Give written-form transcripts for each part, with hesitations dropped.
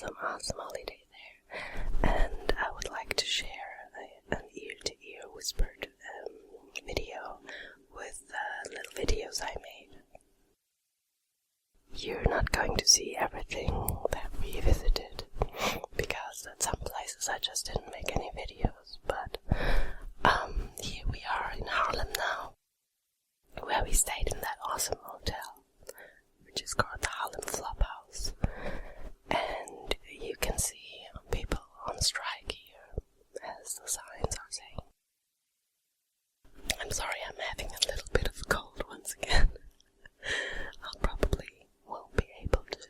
awesome holiday there, and I would like to share an ear-to-ear whispered video with little videos I made. You're not going to see everything that we visited, because at some places I just didn't make any videos, but here we are in Harlem now, where we stayed in that awesome hotel, which is called the Harlem Flophouse. And you can see people on strike here, as the signs are saying. I'm sorry, I'm having a little bit of a cold once again. I'll probably won't be able to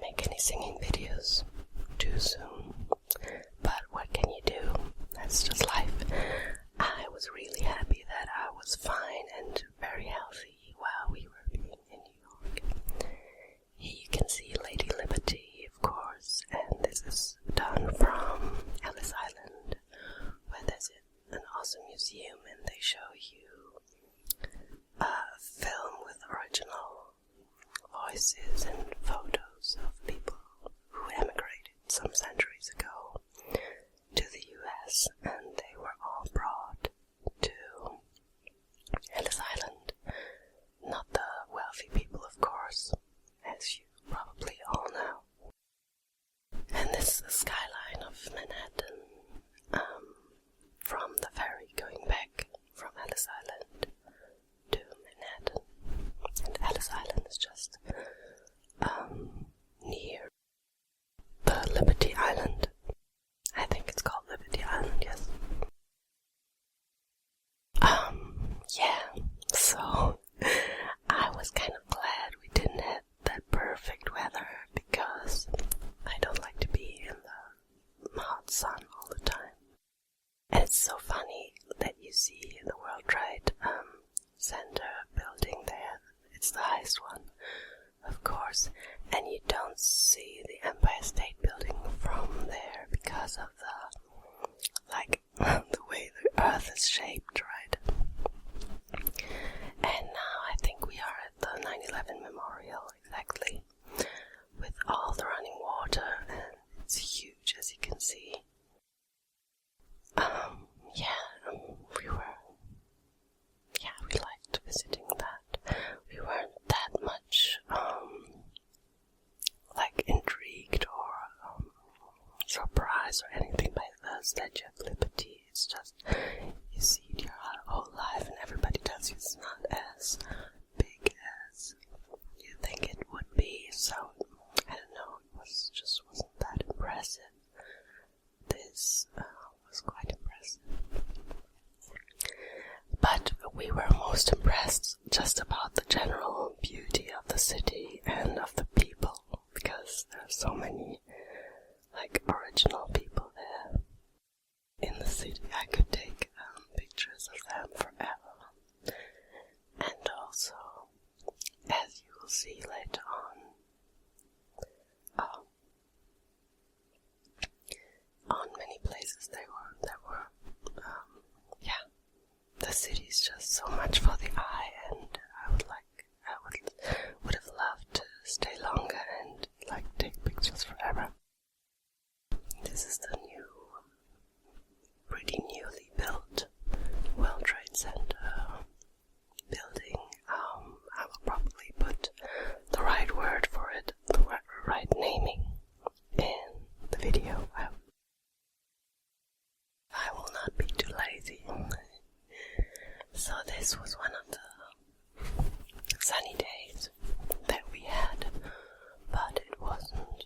make any singing videos too soon. But what can you do? That's just life. I was really happy that I was fine and very healthy while we were being in New York. Here you can see Lady Liberty, of course, and this is done from Ellis Island, where there's an awesome museum, and they show you a film with original voices and photos of people who emigrated some centuries ago to the US, and they were all brought to Ellis Island. Not the wealthy people, of course, as you probably all know. And this is the skyline of Manhattan, from the ferry going back from Ellis Island to Manhattan. And Ellis Island is just near the Liberty Island. I think it's called Liberty Island, yes. Yeah, so I was kind of glad we didn't have that perfect weather, because I don't like to be in the hot sun all the time. And it's so funny that you see the World Trade Center building there. It's the highest one, of course, and you don't see the Empire State Building from there because of the way the Earth is shaped, right? And now I think we are at the 9/11 Memorial, exactly, with all the running water, and it's huge, as you can see. We liked visiting that. We weren't that much, intrigued or surprised or anything by the Statue of Liberty. It's just, you see it your whole life, and everybody tells you it's not as big as you think it would be, so, I don't know, it wasn't that impressive. This was quite impressive. But we were most impressed just about the general beauty of the city and of the people, because there are so many, original people there in the city. I could take pictures of them forever. And also, as you will see later on many places there were the city's just so much for the eye, and I would have loved to stay longer and take pictures forever. This is the pretty newly built World Trade Center building. I will probably put the right word for it, the right naming in the video. I will not be too lazy. So this was one of the sunny days that we had, but it wasn't,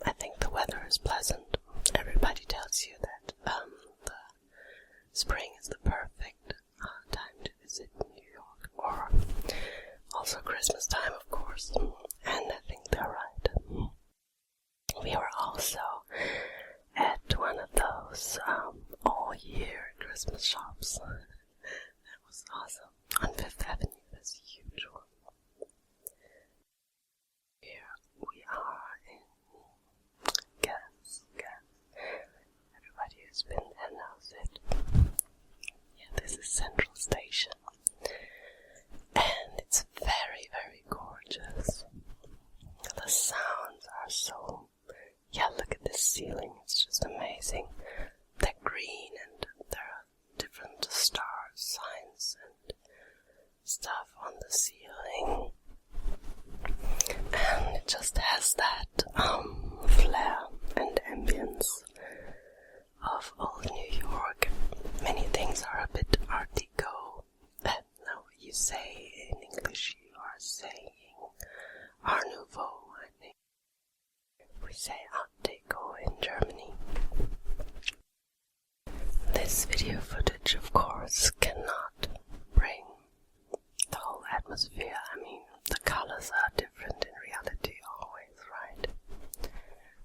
I think the weather is pleasant. Everybody tells you that the spring is the perfect time to visit New York, or also Christmas time, of course, and I think they're right. We were also at one of those all-year Christmas shops. That was awesome. On Fifth Avenue, there's a huge one. Here we are in Gas. Everybody who's been there knows it. Yeah, this is Central Station. And it's very, very gorgeous. The sound ceiling. It's just amazing. They're green and there are different star signs and stuff on the ceiling. And it just has that flair and ambience of old New York. Many things are a bit Art Deco. No, you say in English you are saying Art Nouveau, I think. We say Art Deco in Germany. This video footage, of course, cannot bring the whole atmosphere. I mean, the colors are different in reality always, right?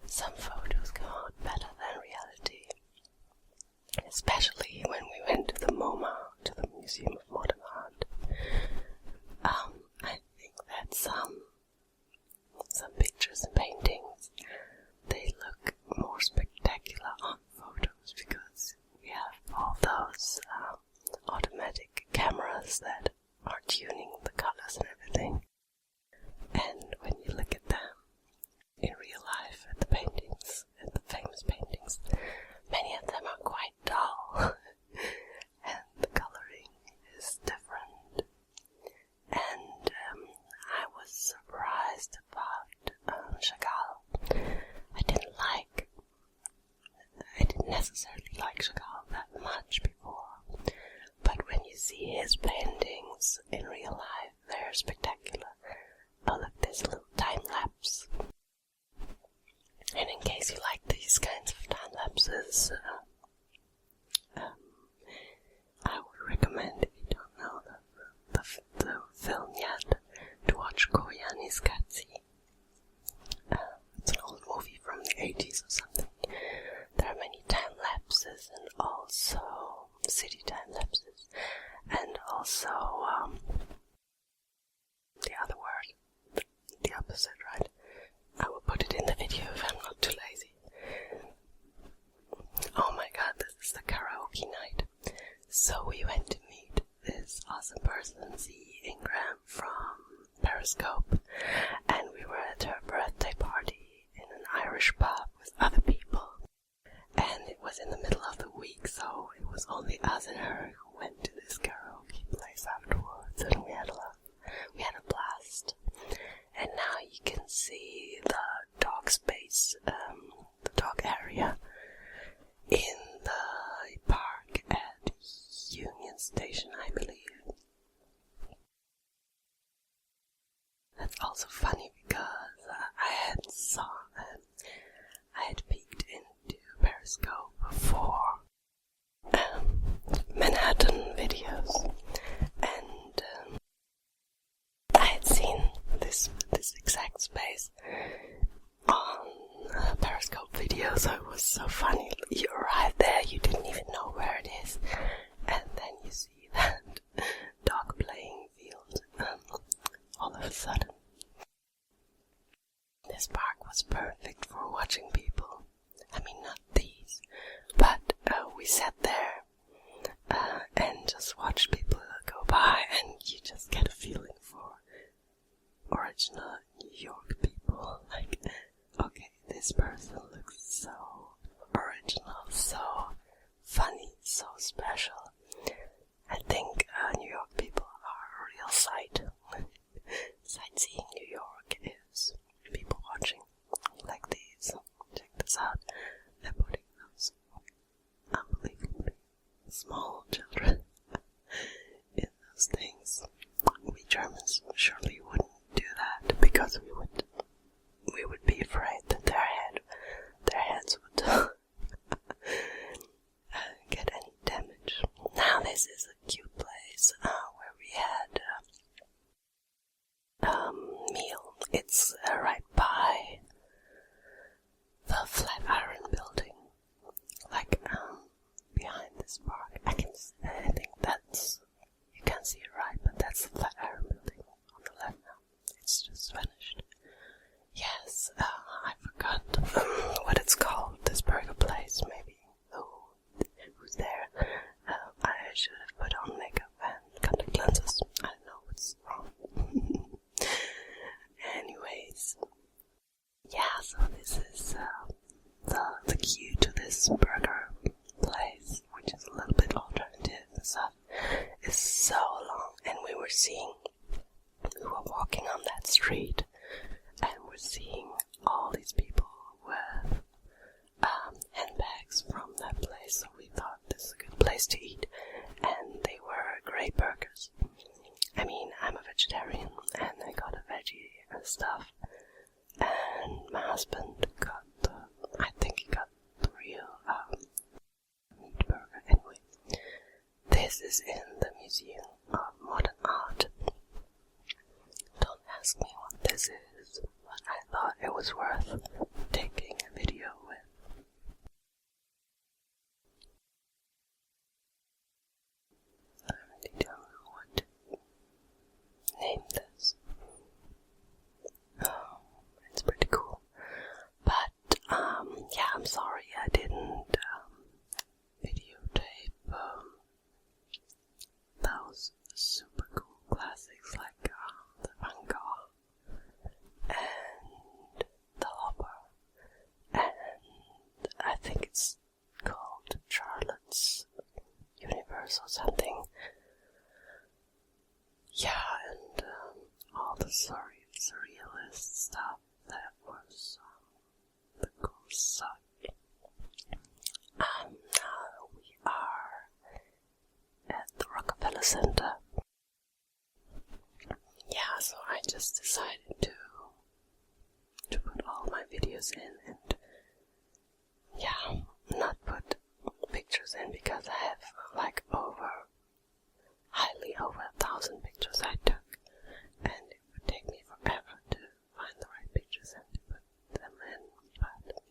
Some photos come out better than reality. Especially when we went to the MoMA, to the Museum of Modern Art. I think that some pictures and paintings, they look more spectacular on photos because we have all those automatic cameras that are tuning the colors and everything. And when you look at them in real life, at the paintings, at the famous paintings, many of them are quite dull and the coloring is different. And I was surprised about Chagall. I didn't necessarily like Chagall that much before, but when you see his paintings in real life, they're spectacular. Oh look, there's a little time lapse. And in case you like these kinds of time lapses, I would recommend, if you don't know the film yet, to watch Koyaanisqatsi. It's an old movie from the 80s or something. There are many time lapses and also city time lapses, and also the other word, the opposite, right? I will put it in the video if I'm not too lazy. Oh my god, this is the karaoke night. So we went to meet this awesome person, Z Ingram from Periscope, and we were at her birthday party in an Irish pub with other people. And it was in the middle of the week, so it was only us and her who went to this karaoke place afterwards, and we had a blast. And now you can see the dog space, the dog area in the park at Union Station, I believe. That's also funny because I had peeked into Periscope for Manhattan videos, and I had seen this exact space on Periscope video, so it was so funny. You arrive there, you didn't even know where it is, and then you see that dog playing field all of a sudden. This park was perfect for watching people. I mean, not these, but we sat there and just watched people go by, and you just get a feeling for original New York people. Like, okay, this person looks so original, so funny, so special. I think New York people are a real sight. Sightseeing New York is people watching like these. Check this out. They're putting those unbelievably small children in those things. We Germans surely wouldn't do that because we would be afraid that their heads would get any damage. Now this is a cute place where we had meal. It's right by the Flatiron building, like behind this park. I think that's, you can't see it right, but that's the Flatiron building on the left now. It's just vanished. Yes, I forgot what it's called, this park. the queue to this burger place, which is a little bit alternative and stuff, is so long. And we were walking on that street, and we're seeing all these people with handbags from that place. So we thought this is a good place to eat, and they were great burgers. I mean, I'm a vegetarian, and I got a veggie and stuff, and my husband got I think he got the real meat burger. Anyway, this is in the Museum of Modern Art. Don't ask me what this is, but I thought it was worth taking a video with. I really don't know what to name this. Oh, it's pretty cool. But, yeah, I'm sorry I didn't videotape those super cool classics like the Van Gogh and the Hopper, and I think it's called Charlotte's Universe or something. Yeah, and all the surrealist stuff that was the cool stuff. Now we are at the Rockefeller Center. Yeah, so I just decided to put all my videos in and, yeah, not put pictures in because I have like highly over 1,000 pictures I took, and it would take me forever to find the right pictures and to put them in, but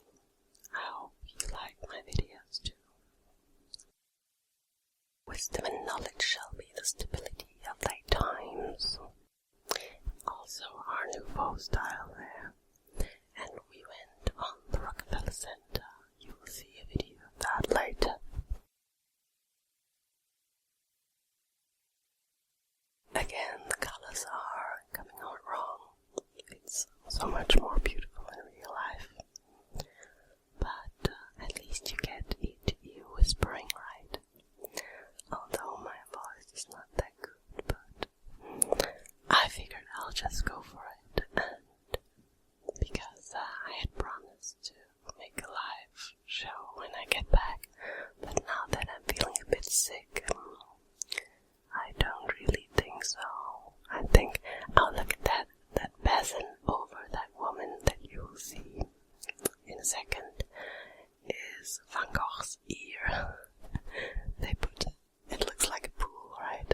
I hope you like my videos too. Wisdom and knowledge shall be the stability of thy times. Also our nouveau style there, and we went on the Rockefeller Center. You will see a video of that later. Again, the colors are coming out wrong. It's so much more beautiful in real life. But at least you get you whispering right. Although my voice is not that good, but I figured I'll just go for it. And because I had promised to make a live show when I get back, but now that I'm feeling a bit sick, I don't really think so. I think, oh look at that basin over that woman that you will see in a second is Van Gogh's ear. It looks like a pool, right?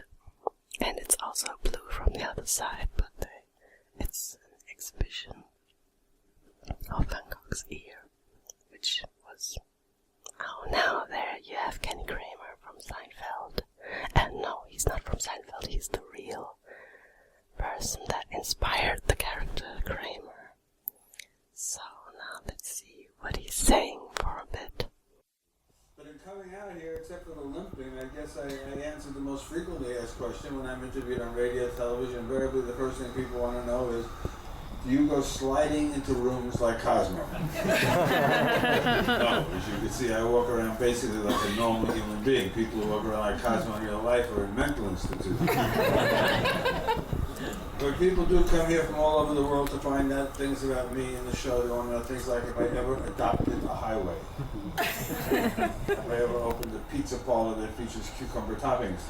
And it's also blue from the other side, but it's an exhibition of Van Gogh's ear, which was, oh now there you have Kenny Kramer from Seinfeld. And no, he's not from Seinfeld, he's the real person that inspired the character Kramer. So now let's see what he's saying for a bit. But in coming out here, except for the limping, I guess I answered the most frequently asked question when I'm interviewed on radio, television. Invariably, the first thing people want to know is, do you go sliding into rooms like Cosmo? No, as you can see, I walk around basically like a normal human being. People who walk around like Cosmo in real life are in mental institutes. But people do come here from all over the world to find out things about me in the show. They want to know things like if I ever adopted a highway. If I ever opened a pizza parlor that features cucumber toppings.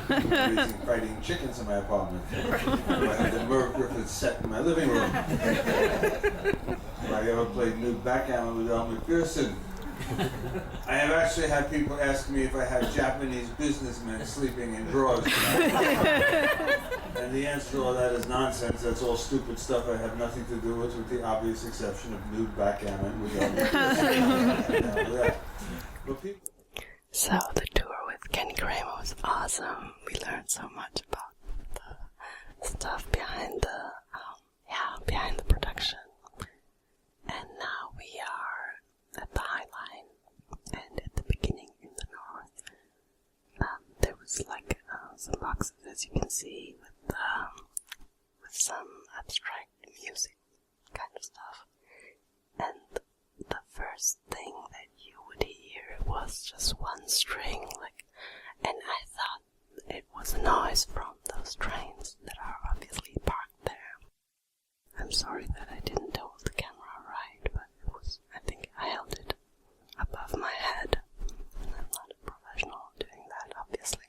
Raising fighting chickens in my apartment. If I had the Merv Griffith set in my living room. If I ever played nude backgammon with Elle McPherson. I have actually had people ask me if I had Japanese businessmen sleeping in drawers tonight. And the answer to all that is nonsense. That's all stupid stuff I have nothing to do with the obvious exception of nude backgammon with Elle McPherson. So the tour with Kenny Kramer was awesome. We learned so much about the stuff behind the production. And now we are at the High Line, and at the beginning in the north, there was like some boxes, as you can see, with some abstract music kind of stuff. And the first thing that was just one string, and I thought it was a noise from those trains that are obviously parked there. I'm sorry that I didn't hold the camera right, but I think I held it above my head, and I'm not a professional doing that, obviously.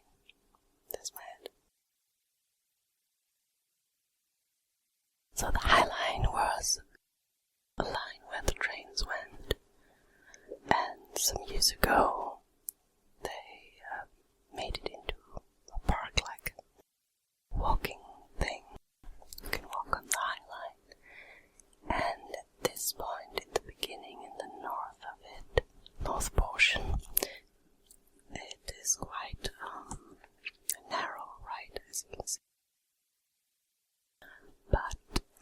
There's my head. So the High Line was a line where the trains went, and some years ago they made it into a park, like a walking thing. You can walk on the High Line, and at this point in the beginning, in the north portion, it is quite narrow, right, as you can see. But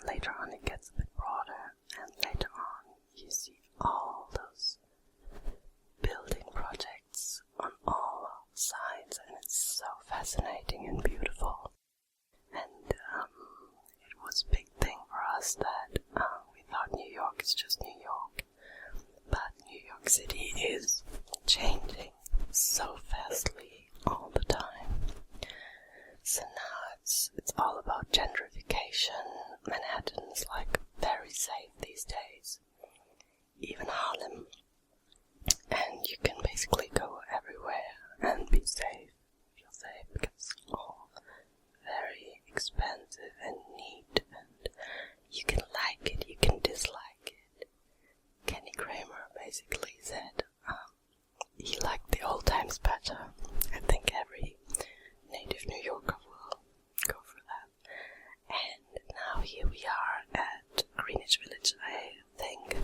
later on it gets a bit broader, and later on you see all those building projects on all sides, and it's so fascinating and beautiful. And it was a big thing for us that we thought New York is just New York, but New York City is changing so fastly all the time. So now it's all about gentrification. Manhattan's like very safe these days, even Harlem, and you can basically go everywhere and be safe, feel safe, because it's all very expensive and neat, and you can like it, you can dislike it. Kenny Kramer basically said he liked the old times better. I think every native New Yorker will go for that. And now here we are at Greenwich Village, I think.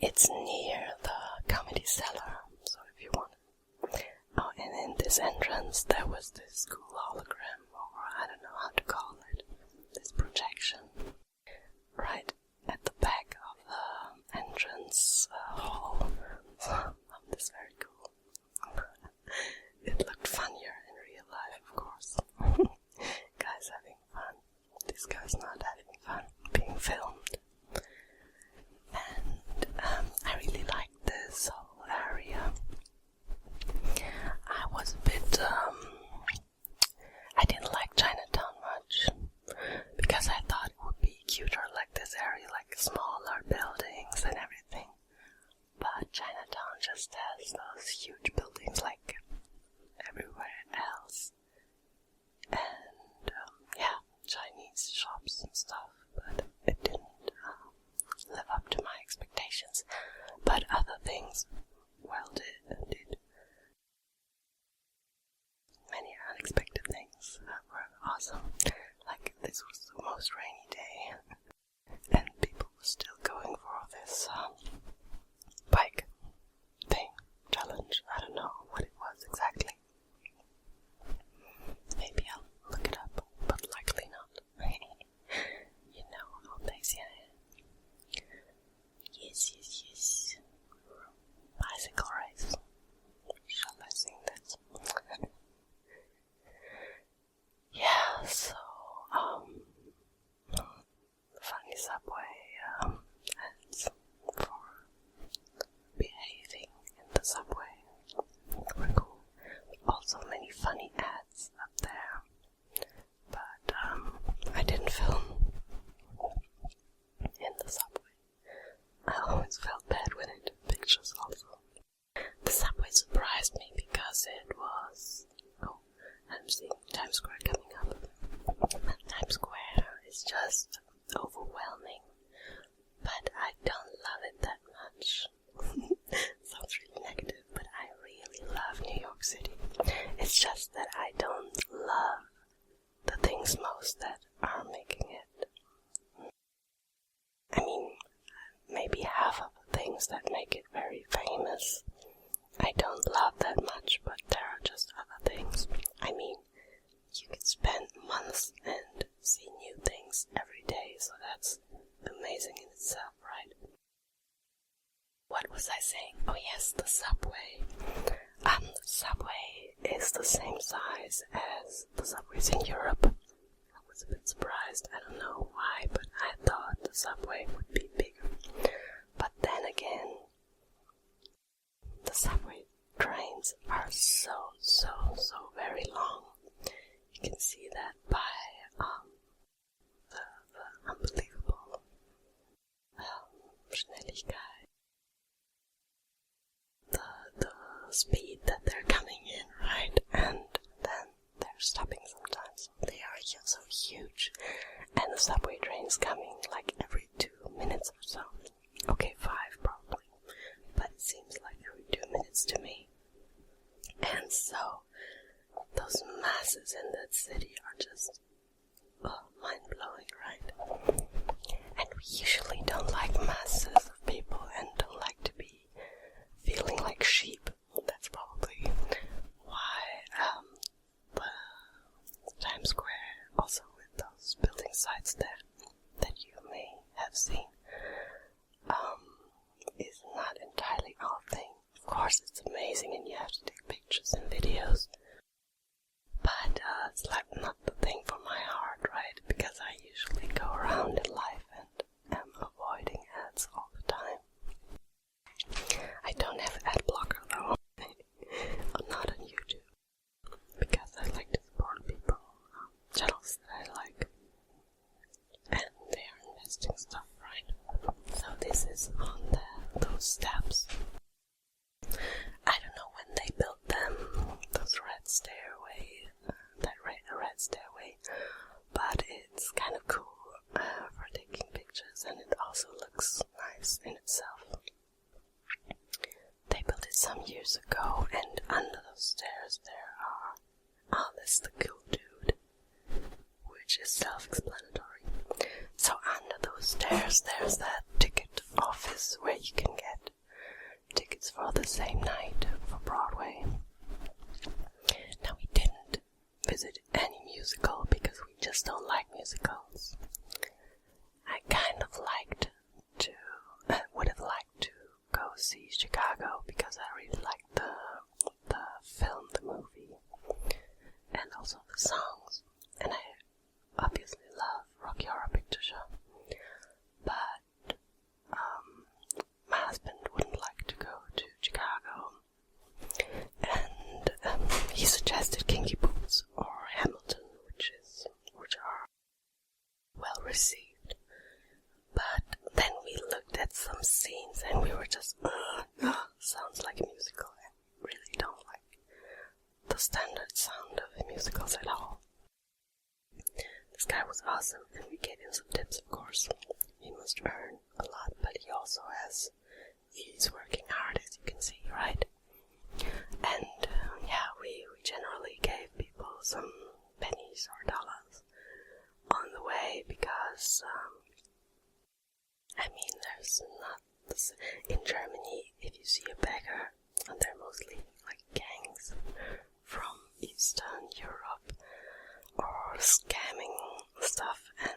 It's near the Comedy Cellar, so if you want. Oh, and in this entrance there was this cool hologram, or I don't know how to call it, this projection, right at the back of the entrance hall. That's very cool. It looked funnier in real life, of course. Guy's having fun. This guy's not having fun being filmed. And I really liked this whole area. I was a bit, I didn't like Chinatown much, because I thought it would be cuter like this area, like smaller buildings and everything. But Chinatown just has those huge buildings like everywhere else. And, yeah, Chinese shops and stuff, but it didn't live up to my expectations. But other things, well, did. Many unexpected things were awesome. Like, this was the most rainy day, and people were still going for this bike thing, challenge. I don't know what it was exactly. Maybe I'll look it up, but likely not. You know how lazy I am. Yes. Bicycle race. Shall I sing this? Yeah, so, funny subway ads for behaving in the subway were cool. Also many funny ads up there, but I didn't film in the subway. I always felt bad when I took pictures also. The subway surprised me because it was... Oh, I'm seeing Times Square coming up. Times Square is just overwhelming, but I don't love it that much. Sounds really negative, but I really love New York City. It's just that I don't love the things most that are making it. I mean, maybe half of the things that make it very famous I don't love that much, but there are just other things. I mean, you could spend months and see new things every day, so that's amazing in itself, right? What was I saying? Oh yes, the subway. The subway is the same size as the subways in Europe. I was a bit surprised. I don't know why, but I thought the subway would be bigger. But then again, the lines are so very long. You can see that by the unbelievable Schnelligkeit, the speed that they're coming in, right? And then they're stopping sometimes. They are just so huge. And the subway train's coming like every 2 minutes or so. Okay, 5 probably. But it seems like every 2 minutes to me. And so, those masses in that city are just mind-blowing, right? And we usually don't like masses of people and don't like to be feeling like sheep. That's probably why the Times Square, also with those building sites there that you may have seen, is not entirely our thing. Of course, it's amazing and you have to take pictures and videos, but it's like not the thing for my heart, right? Because I usually go around in life and am avoiding ads all the time. I don't have ad blocker though, not on YouTube, because I like to support people, channels that I like, and they are investing stuff, right? So this is on those steps. I don't know when they built them, those red stairway, that red stairway, but it's kind of cool for taking pictures, and it also looks nice in itself. They built it some years ago, and under those stairs there are, this is the cool dude, which is self-explanatory. So under those stairs there's that ticket office where you can get tickets for the same night for Broadway. Now we didn't visit any musical because we just don't like musicals. I kind of would have liked to go see Chicago because I really liked the film, the movie, and also the songs. And I obviously love Rocky Horror Picture Show. But my husband wouldn't like to go to Chicago, and he suggested Kinky Boots or Hamilton, which are well received. But then we looked at some scenes and we were just, sounds like a musical. I really don't like the standard sound of musicals at all. This guy was awesome, and we gave him some tips, of course. He must earn a lot, but he's working hard, as you can see, right? And we generally gave people some pennies or dollars on the way because, there's not this. In Germany, if you see a beggar, and they're mostly like gangs from Eastern Europe or scamming stuff, and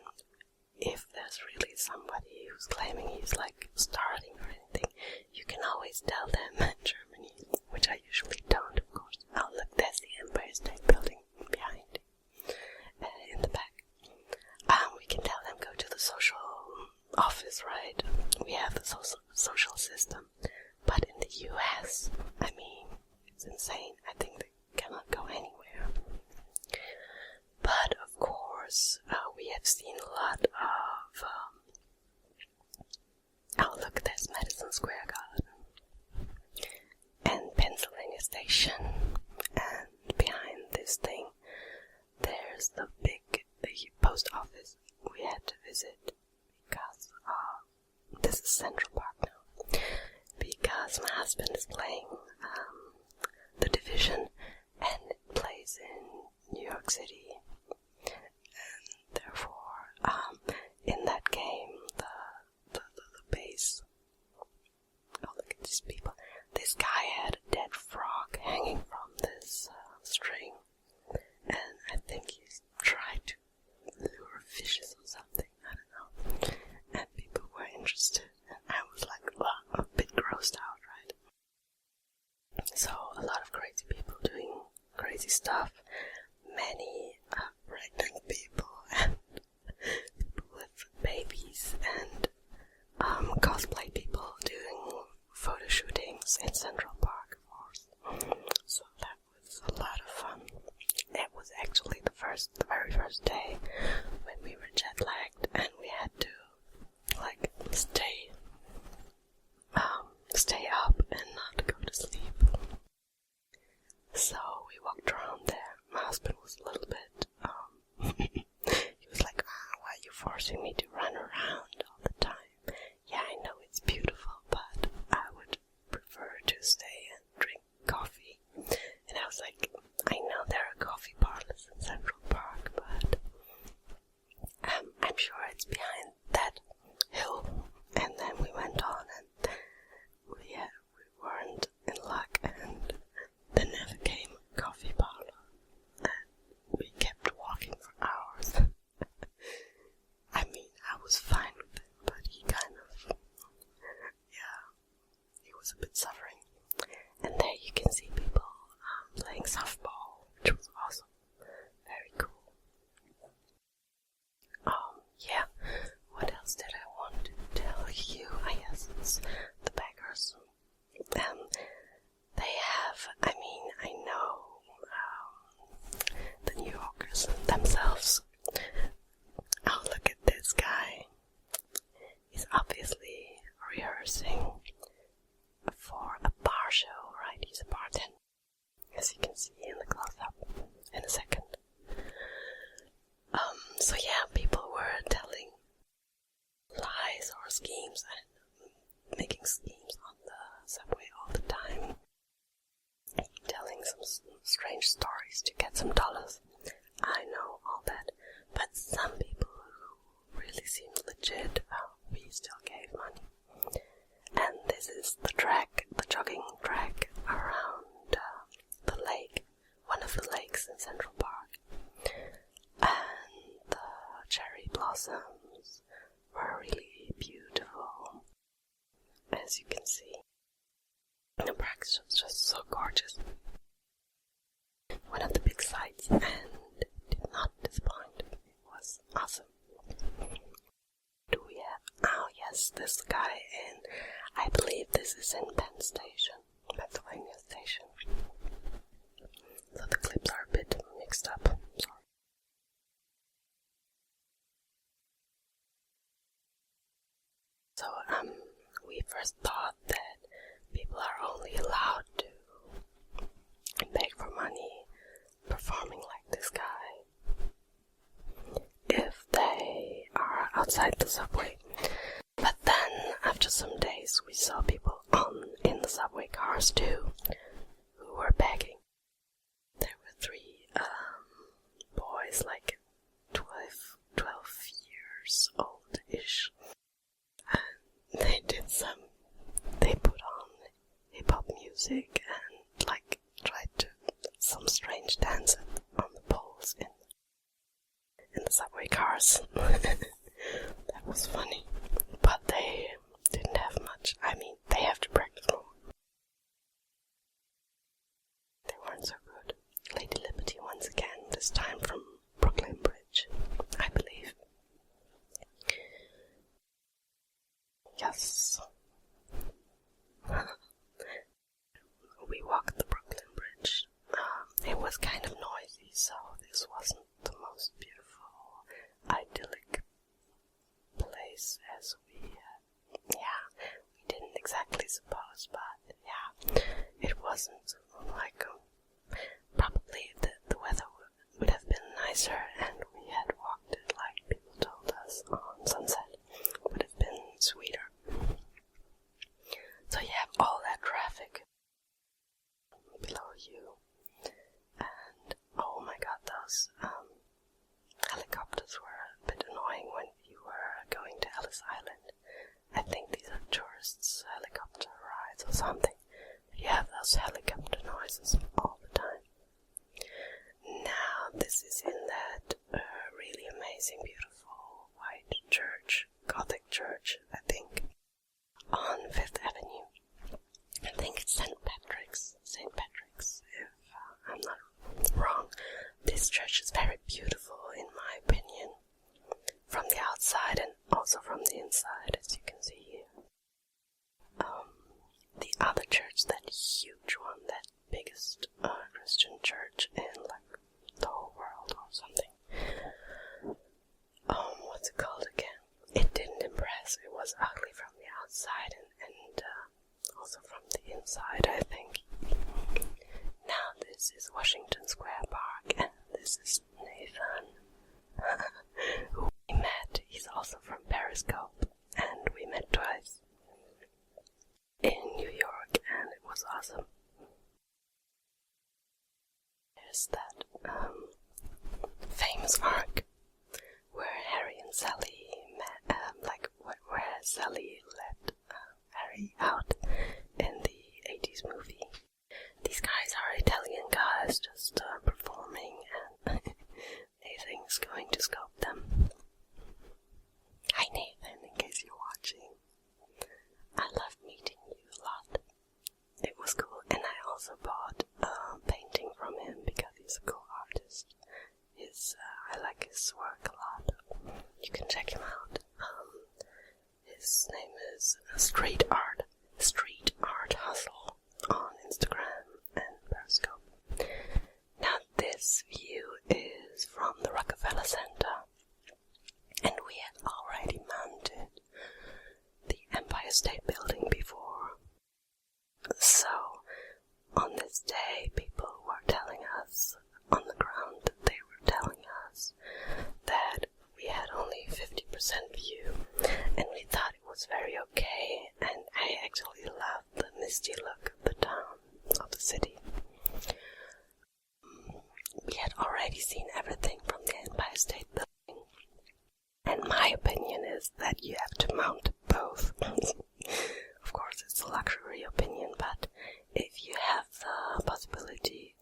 if there's really somebody who's claiming he's like starting or anything, you can always tell them in Germany, which I usually don't, of course. Oh look, there's the Empire State Building behind, in the back. We can tell them go to the social office, right? We have the social system, but in the US, it's insane. I think they cannot go anywhere. But of course, we have seen a lot of, look, there's Madison Square Garden, and Pennsylvania Station, and behind this thing, there's the big post office we had to visit, because, this is Central Park now, because my husband is playing, The Division, and it plays in New York City. And therefore, in that game, the base. Oh, look at these people. This guy had a dead frog hanging from this string, and I think he's tried to lure fishes or something. I don't know. And people were interested, and I was like, a bit grossed out, right? So a lot of crazy people doing crazy stuff. Many pregnant people and people with babies, and cosplay people doing photo shootings in Central Park, of course. the very first day when we were jet lagged and we had to like stay up and not go to sleep. So we walked around there. My husband was a little bit he was like, why are you forcing me to run around all the time? Yeah, I know it's beautiful, but I would prefer to stay and drink coffee. And I was like, I know there are coffee parlors in Central Park, but I'm sure it's behind that hill. And then we went on, and we weren't in luck, and there never came a coffee parlor, and we kept walking for hours. I mean, I was fine with it, but he kind of, he was a bit suffering. And there you can see people playing softball, which was awesome. Very cool. Yeah. What else did I want to tell you? I guess it's the beggars. They have, I mean, I know the New Yorkers themselves. Oh, look at this guy. He's obviously rehearsing for a bar show, right? He's a bartender, as you can see in the close-up in a second. So yeah, people were telling lies or schemes and making schemes on the subway all the time, telling some strange stories to get some dollars. I know all that, but some people who really seemed legit, we still gave money. And this is the track, the jogging track around the lake, one of the lakes in Central Park. And the cherry blossoms were really beautiful, as you can see. The park was just so gorgeous. One of the big sights, and did not disappoint. It was awesome. Do we have? Oh yes, this guy in, I believe this is in Pennsylvania Station. So the clips are a bit mixed up. Sorry. So we first thought that people are only allowed to beg for money performing like this guy if they are outside the subway. But then after some days we saw people in the subway cars too who were begging. There were 3 boys like 12 years old-ish. They put on hip-hop music and like tried to some strange dance on the poles in the subway cars. That was funny, but they didn't have much. I mean, they have to practice more. They weren't so good. Lady Liberty once again, this time from Brooklyn Bridge, I believe. Yes. We walked the Brooklyn Bridge. It was kind of noisy, so this wasn't the most beautiful, idyllic place as we didn't exactly suppose, but yeah, it wasn't like, probably the weather would have been nicer and we had walked it like people told us on Sunset, would have been sweeter. So you have all that traffic below you, and oh my god, those helicopters were a bit annoying when you were going to Ellis Island. I think these are tourists' helicopter rides or something. You have those helicopter noises all the time. Now this is in that really amazing, beautiful white church, Gothic church, I think, on 5th Avenue. I think it's St. Patrick's, if I'm not wrong. This church is very beautiful in my opinion, from the outside and also from the inside, as you can see here. The other church, that huge one, that biggest Christian church in like the whole world or something, outside and also from the inside, I think. Now this is Washington Square Park, and this is Nathan, who we met. He's also from Periscope, and we met twice in New York, and it was awesome. There's that famous arc where Harry and Sally met, where Sally let Harry out in the 80s movie. These guys are Italian guys just performing, and Nathan's going to scope them. Hi Nathan, in case you're watching. I loved meeting you a lot. It was cool, and I also bought a painting from him because he's a cool artist. I like his work a lot. You can check him out. His name is Street Art Hustle on Instagram and Periscope. Now this view is from the Rockefeller Center, and we had already mounted the Empire State Building before. So on this day, people were telling us on the ground, they were telling us that we had only 50% view, and we thought it was very okay, and I actually loved the misty look of the town, of the city. We had already seen everything from the Empire State Building, and my opinion is that you have to mount both. Of course, it's a luxury opinion, but if you have the possibility,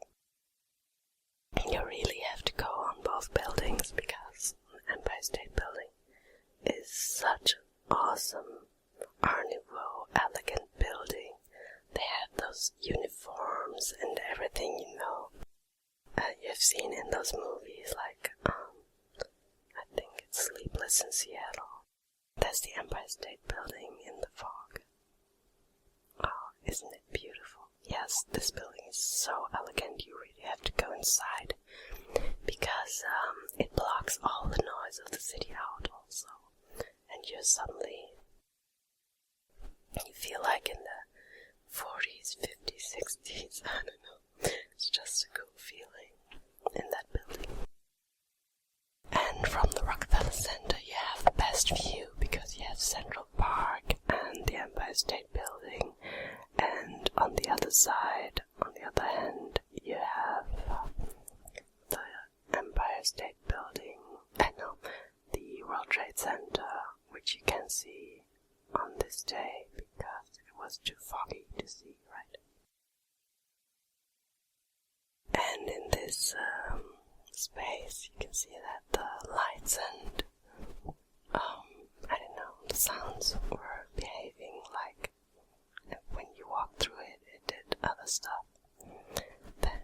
you really have to go on both buildings, because the Empire State Building is such an awesome Art Nouveau, elegant building. They have those uniforms and everything, you've seen in those movies, like, I think it's Sleepless in Seattle. There's the Empire State Building in the fog. Oh, isn't it beautiful? Yes, this building is so elegant, you really have to go inside, because it blocks all the noise of the city out also, and you feel like in the 40s, 50s, 60s, I don't know, it's just a cool feeling in that building. And from the Rockefeller Center you have the best view, because you have Central Park and the Empire State Building, and on the other side, on the other hand, you have the Empire State Building, the World Trade Center, which you can see on this day because it was too foggy to see, right? And in this space, you can see that the lights and, the sounds were behaving like when you walked through it, it did other stuff. Then,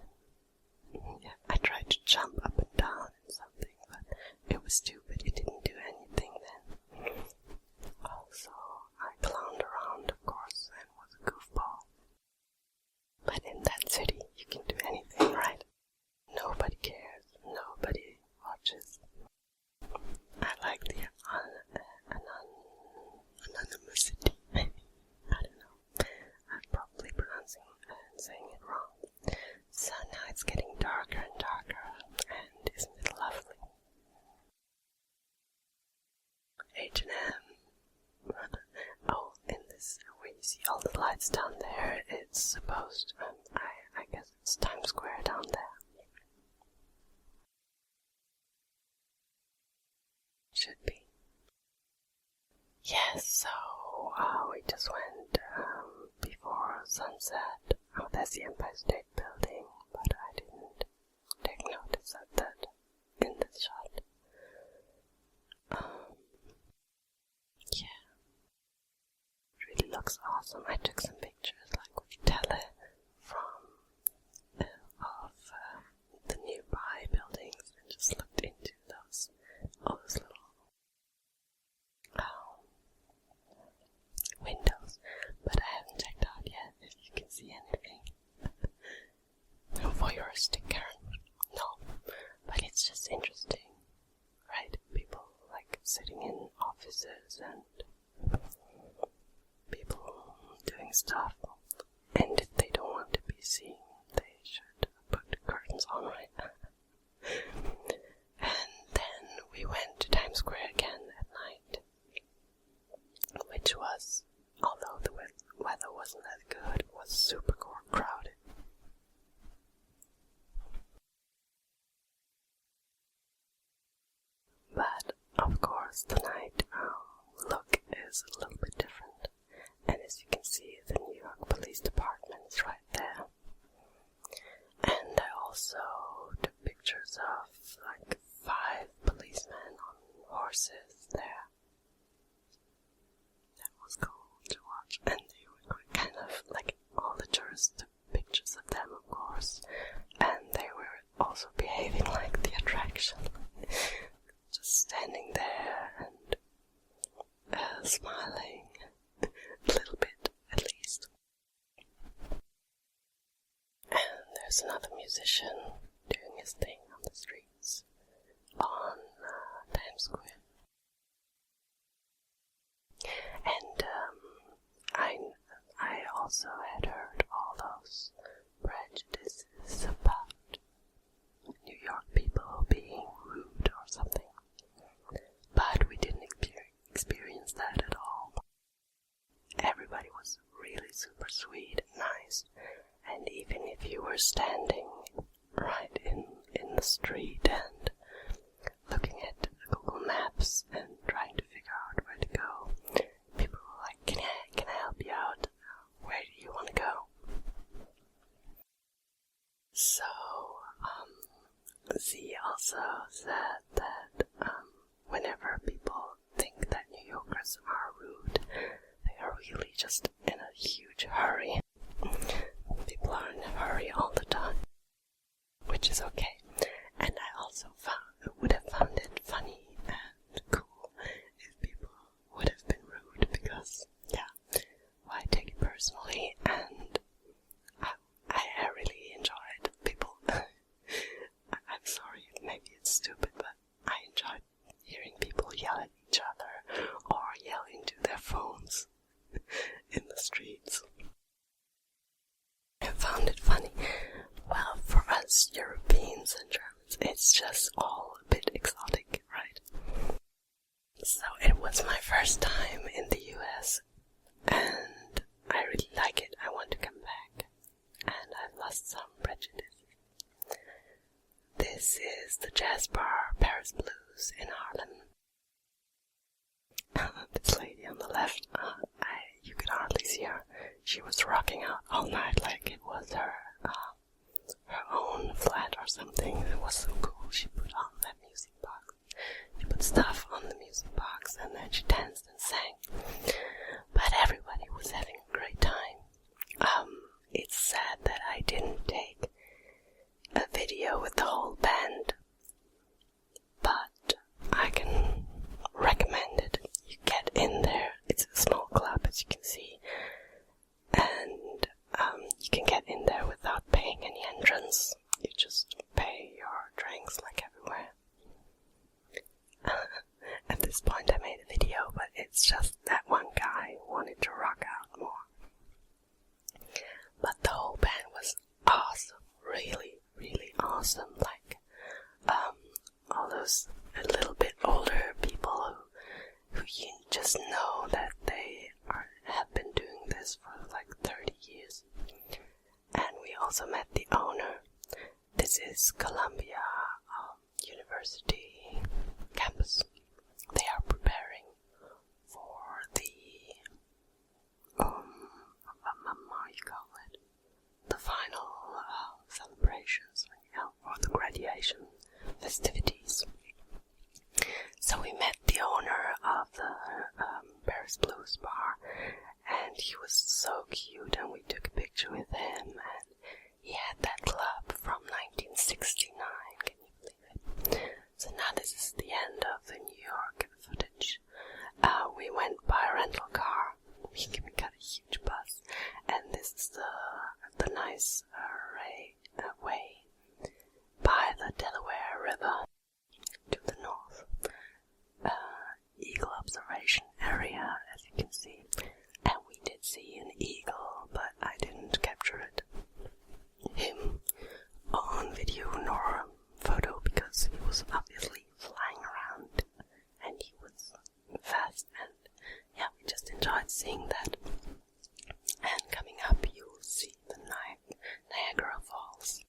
I tried to jump up and down and something, but it was stupid. It didn't do anything then. Also, I clowned around, of course, and was a goofball. But in that city, you can do anything, right? Nobody cares. Nobody watches. I like the anonymity. I don't know. I'm probably pronouncing and saying it wrong. So now it's getting darker and darker, and isn't it lovely? H&M. Oh, in this, where you see all the lights down there, it's supposed, I guess it's Times Square down there. Should be. Yes, so we just went before sunset. Oh, there's the Empire State Building, but I didn't take notice of that in this shot. Yeah, it really looks awesome. I took some pictures, like with tele from of the nearby buildings, and just looked into all those little windows, but I haven't checked out yet if you can see anything. No voyeuristic, Karen. No, but it's just interesting, right? People like sitting in offices and also took pictures of like 5 policemen on horses there. That was cool to watch, and they were kind of like, all the tourists took pictures of them, of course, and they were also behaving like the attraction, just standing there and smiling a little bit at least. And there's another musician doing his thing on the streets on Times Square. And I also had heard all those prejudices about New York people being rude or something, but we didn't experience that at all. Everybody was really super sweet and nice, and even if you were standing right in the street and looking at Google Maps and trying to figure out where to go, people were like, can I help you out? Where do you want to go? So, Z also said that whenever people think that New Yorkers are rude, they are really just in a huge hurry. People are in a hurry all the time, which is okay. And I also would have found it funny and cool if people would have been rude, because, yeah, why take it personally? And I really enjoyed people. I'm sorry, maybe it's stupid, but I enjoyed hearing people yell at each other or yell into their phones in the streets. I found it funny. Well, for us Europeans and Germans, it's just all a bit exotic, right? So it was my first time in the US, and I really like it. I want to come back, and I've lost some prejudice. This is the jazz bar Paris Blues in Harlem. This lady on the left, you could hardly see her. She was rocking out all night like it was her own flat or something. It was so cool. She put on that music box. She put stuff on the music box, and then she danced and sang. But everybody was having a great time. It's sad that I didn't take a video with the whole band, but I can recommend it. You get in there. It's a small club, as you can see, and you can get in there without paying any entrance. You just pay your drinks like everywhere. At this point I made a video, but it's just that one guy wanted to rock out more. But the whole band was awesome, really, really awesome. Like, all those a little bit older people who you just know that they have been doing this for like 30 years. And we also met the owner. This is Columbia University campus. They are preparing for the the final celebrations, or the graduation festivities. So we met the owner of the Paris Blues bar, and he was so cute, and we took a picture with him, and he had that club from 1969, can you believe it? So now this is the end of the New York footage. We went by a rental car. We got a huge bus, and this is the nice way by the Delaware River to the north. Eagle observation area, as you can see, and we did see an eagle, but I didn't capture him on video nor photo because he was obviously flying around and he was fast, and yeah, we just enjoyed seeing that. And coming up you will see the Niagara Falls.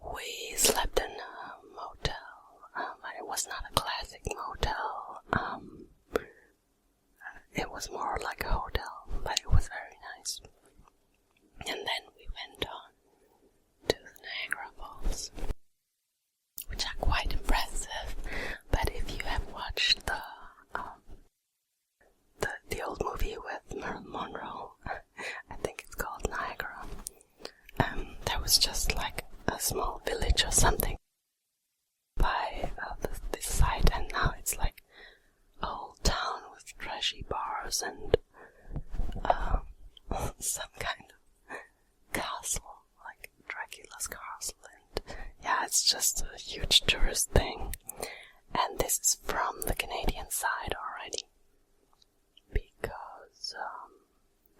We slept in a motel, but it was not a classic motel. It was more like a hotel, but it was very nice. And then we went on to the was just like a small village or something by this site, and now it's like a whole town with trashy bars and some kind of castle, like Dracula's castle, and yeah, it's just a huge tourist thing. And this is from the Canadian side already, because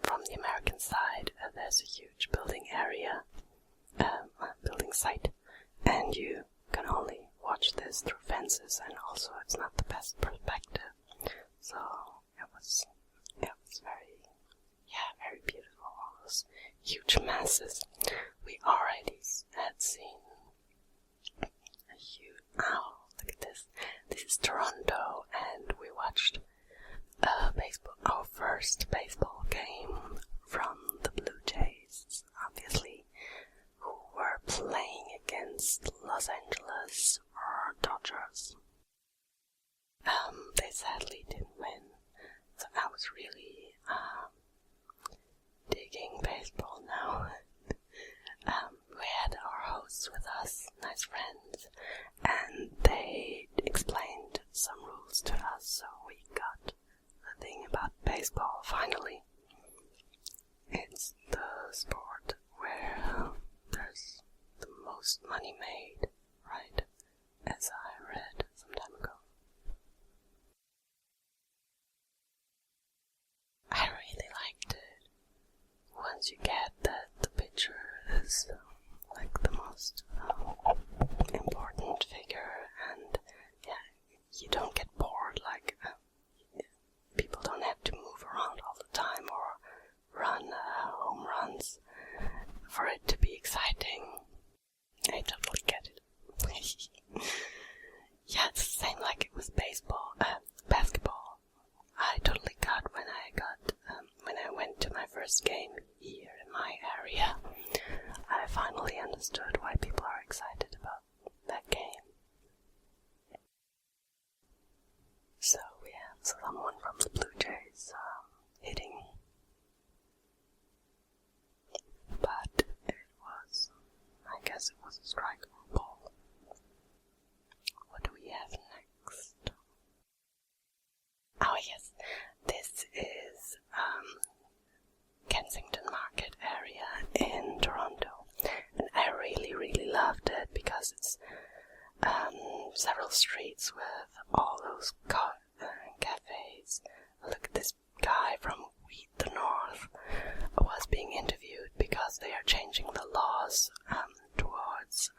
from the American side there's a huge building area, building site, and you can only watch this through fences, and also it's not the best perspective. So it was very beautiful. All those huge masses. We already had seen a huge. Oh, look at this! This is Toronto, and we watched our first baseball game from the Blue Jays, obviously, who were playing against Los Angeles Dodgers. They sadly didn't win, so I was really digging baseball now. We had our hosts with us, nice friends, and they explained some rules to us, so we got the thing about baseball finally. It's the sport where there's the most money made, right? As I read some time ago. I really liked it. Once you get that the pitcher is like the most important figure, and yeah, you don't get bored, like people don't have to move around all the time or run home runs for it to be exciting. I totally get it. Yeah, it's the same like it was basketball. I totally got when I went to my first game here in my area. I finally understood why people are excited about that game. So we have someone from the Blue Jays hitting, but I guess it was a strike or ball. What do we have next? Oh yes, this is Kensington Market area in Toronto, and I really loved it because it's several streets with all those cafes. Look at this guy from Wheat the North was being interviewed because they are changing the laws towards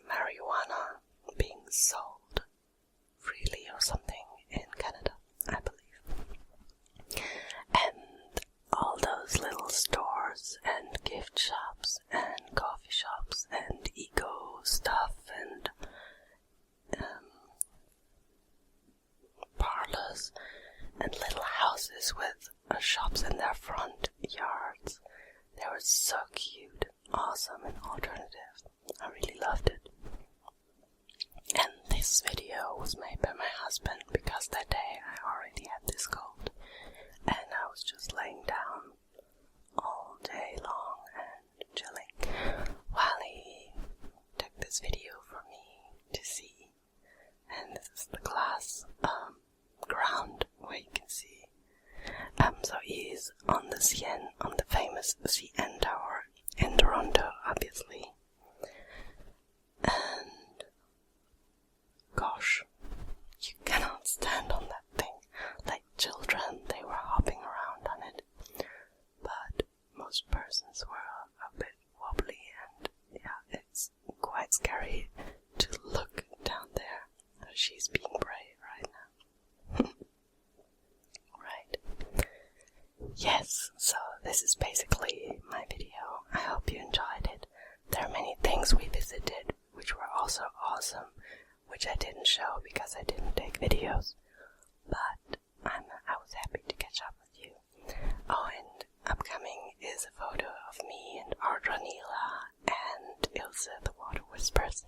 marijuana being sold freely or something in Canada, I believe. And all those little stores and gift shops and coffee shops and eco stuff and parlors and little houses with shops in their front yards. They were so cute, awesome, and alternative. I really loved it. And this video was made by my husband because that day I already had this cold, and I was just laying down all day long and chilling while he took this video for me to see. And this is the glass ground where you can see. So he's on the CN, on the famous CN Tower in Toronto, obviously. And gosh, you cannot stand on that thing. Like children, they were hopping around on it. But most persons were a bit wobbly, and yeah, it's quite scary to look down there. She's being brave right now. Right. Yes, so this is basically my video. I hope you enjoyed it. There are many things we visited which were also awesome, which I didn't show because I didn't take videos. But I was happy to catch up with you. Oh, and upcoming is a photo of me and Ardranila and Ilse the Water Whispers